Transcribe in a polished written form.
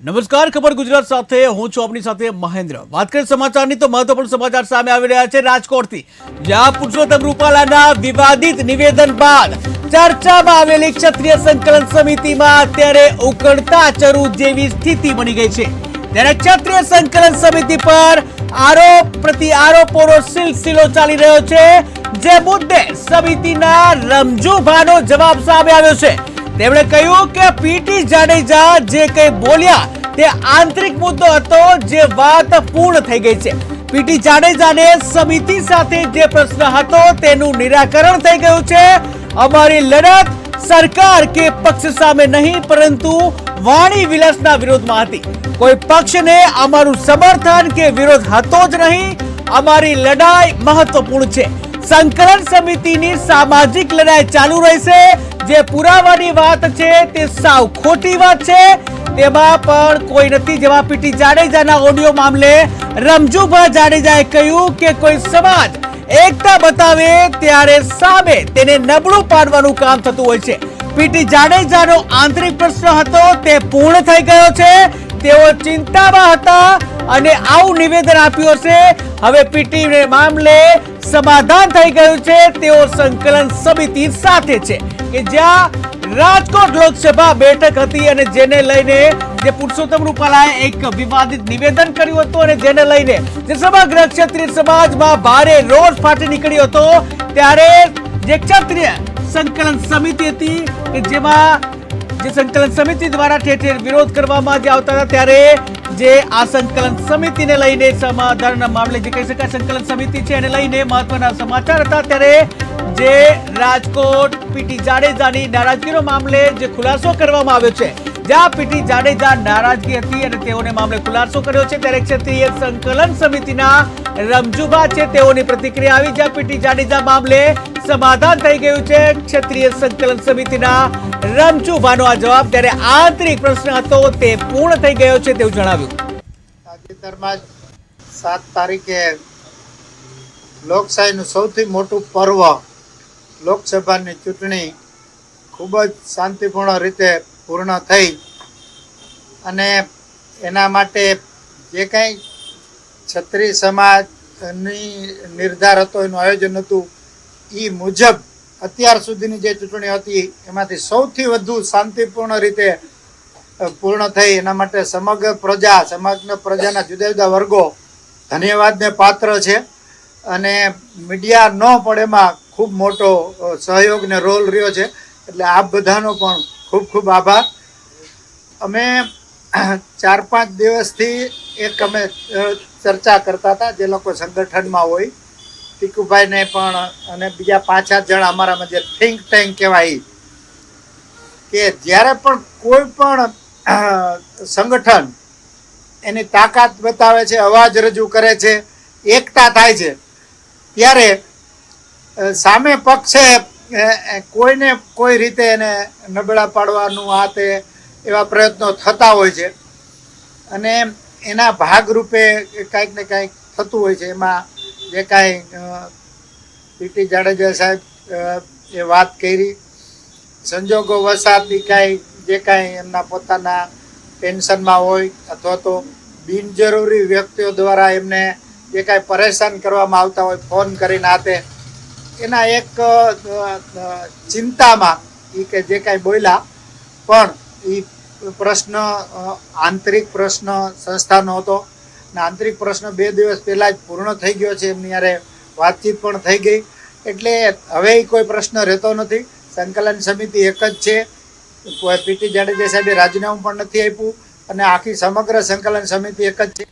નમસ્કાર, ખબર ગુજરાત સાથે હું છું આપની સાથે મહેન્દ્ર। વાત કરીએ સમાચારની તો મહત્વપૂર્ણ સમાચાર સામે આવી રહ્યા છે રાજકોટથી, જ્યાં પુરુષોત્તમ રૂપાલાના વિવાદિત નિવેદન બાદ ચર્ચામાં આવેલી ક્ષત્રિય સંકલન સમિતિમાં અત્યારે ઉકળતા ચરુ જેવી સ્થિતિ બની ગઈ છે। ત્યારે ક્ષત્રિય સંકલન સમિતિ પર આરોપ પ્રતિ આરોપોનો સિલસિલો ચાલી રહ્યો છે, જે મુદ્દે સમિતિના રમજુભાનો જવાબ સામે આવ્યો છે। તેમણે કહ્યું કે પીટી જાડેજા જે કંઈ બોલ્યા તે આંતરિક મુદ્દો હતો, જે વાત પૂર્ણ થઈ ગઈ છે। પીટી જાડેજાને સમિતિ સાથે જે પ્રશ્ન હતો તેનું નિરાકરણ થઈ ગયું છે। અમારી લડત સરકાર કે પક્ષ સામે નહીં, પરંતુ વાણી વિલાસના વિરોધમાં હતી। કોઈ પક્ષને અમારું સમર્થન કે વિરોધ હતો જ નહીં। અમારી લડાઈ મહત્વપૂર્ણ છે। સંકલન સમિતિની સામાજિક લડાઈ ચાલુ રહેશે। જે પુરાવાની વાત છે તે સાવ ખોટી વાત છે, તેમાં પણ કોઈ નથી। જેવા પીટી જાડેજાના ઓડિયો મામલે રમજુભા જાડેજાએ કહ્યું કે કોઈ સમાજ એકતા બતાવે ત્યારે સામે તેને નબળું પાડવાનું કામ થતું હોય છે। પીટી જાડેજાનો આંતરિક પ્રશ્ન હતો તે પૂર્ણ થઈ ગયો છે। તેઓ ચિંતામાં હતા અને આવું નિવેદન આપ્યું હશે। હવે પીટી મામલે સમાધાન થઈ ગયું છે। તેઓ સંકલન સમિતિ સાથે છે કે જ્યાં રાજકોટ લોકસભા બેઠક હતી અને જેને લઈને જે પુરુષોત્તમ રૂપાલાએ એક વિવાદિત નિવેદન કર્યું હતું અને જેને લઈને જે સમગ્ર ક્ષત્રિય સમાજમાં ભારે રોષ ફાટી નીકળ્યો હતો, ત્યારે જે ક્ષત્રિય સંકલન સમિતિ હતી કે જેમાં જે સંકલન સમિતિ દ્વારા ઠેર ઠેર વિરોધ કરવામાં જે આવતા હતા, ત્યારે જે આ સંકલન સમિતિને લઈને સમાધાનના મામલે જે કહી શકાય સંકલન સમિતિ છે એને લઈને મહત્વના સમાચાર હતા। ત્યારે જે રાજકોટ પીટી જાડેજાની નારાજગીનો મામલે જે ખુલાસો કરવામાં આવ્યો છે, જ્યાં પીટી જાડેજા નારાજગી હતી અને તેઓને મામલે ખુલાસો કર્યો છે, ત્યારે ક્ષત્રિય સંકલન સમિતિના રમજુભા છે તેઓની પ્રતિક્રિયા આવી, જ્યાં પીટી જાડેજા મામલે સમાધાન થઈ ગયું છે। ક્ષત્રિય સંકલન સમિતિના રમજુભાનો આ જવાબ, ત્યારે આંતરિક પ્રશ્ન હતો તે પૂર્ણ થઈ ગયો છે તેવું જણાવ્યું। તાજેતરમાં 7 તારીખે લોકશાહીનું સૌથી મોટું પર્વ લોકસભાની ચૂંટણી ખૂબ જ શાંતિપૂર્ણ રીતે પૂર્ણ થઈ અને એના માટે જે કંઈ ક્ષત્રિય સમાજની નિર્ધાર હતો, એનું આયોજન હતું, એ મુજબ અત્યાર સુધીની જે ચૂંટણી હતી એમાંથી સૌથી વધુ શાંતિપૂર્ણ રીતે પૂર્ણ થઈ। એના માટે સમગ્ર પ્રજા, સમગ્ર પ્રજાના જુદા જુદા વર્ગો ધન્યવાદને પાત્ર છે અને મીડિયા ન પણ એમાં ખૂબ મોટો સહયોગ ને રોલ રહ્યો છે, એટલે આપ બધાનો પણ ખૂબ ખૂબ આભાર। અમે 4-5 દિવસથી એક અમે ચર્ચા કરતા હતા, જે લોકો સંગઠનમાં હોય, ટીકુભાઈને પણ અને બીજા 5-7 જણા અમારામાં જે થિંક ટેન્ક કહેવાય, કે જ્યારે પણ કોઈ પણ સંગઠન એની તાકાત બતાવે છે, અવાજ રજૂ કરે છે, એકતા થાય છે, ત્યારે સામે પક્ષે કોઈને કોઈ રીતે એને નબળા પાડવાનું આ તે એવા પ્રયત્નો થતા હોય છે અને એના ભાગરૂપે કાંઈક ને કાંઈક થતું હોય છે। એમાં જે કાંઈ પીટી જાડેજા સાહેબ એ વાત કરી, સંજોગો વસાતી કાંઈ જે કાંઈ એમના પોતાના ટેન્શનમાં હોય અથવા તો બિનજરૂરી વ્યક્તિઓ દ્વારા એમને જે કાંઈ પરેશાન કરવામાં આવતા હોય ફોન કરીને આતે, એના એક ચિંતામાં એ કે જે કાંઈ બોલ્યા, પણ એ પ્રશ્ન આંતરિક પ્રશ્ન સંસ્થાનો હતો ને આંતરિક પ્રશ્ન 2 દિવસ પહેલાં જ પૂર્ણ થઈ ગયો છે। એમની યારે વાતચીત પણ થઈ ગઈ, એટલે હવે કોઈ પ્રશ્ન રહેતો નથી। સંકલન સમિતિ એક જ છે। પીટી જાડેજા સાહેબે રાજીનામું પણ નથી આપ્યું અને આખી સમગ્ર સંકલન સમિતિ એક જ છે।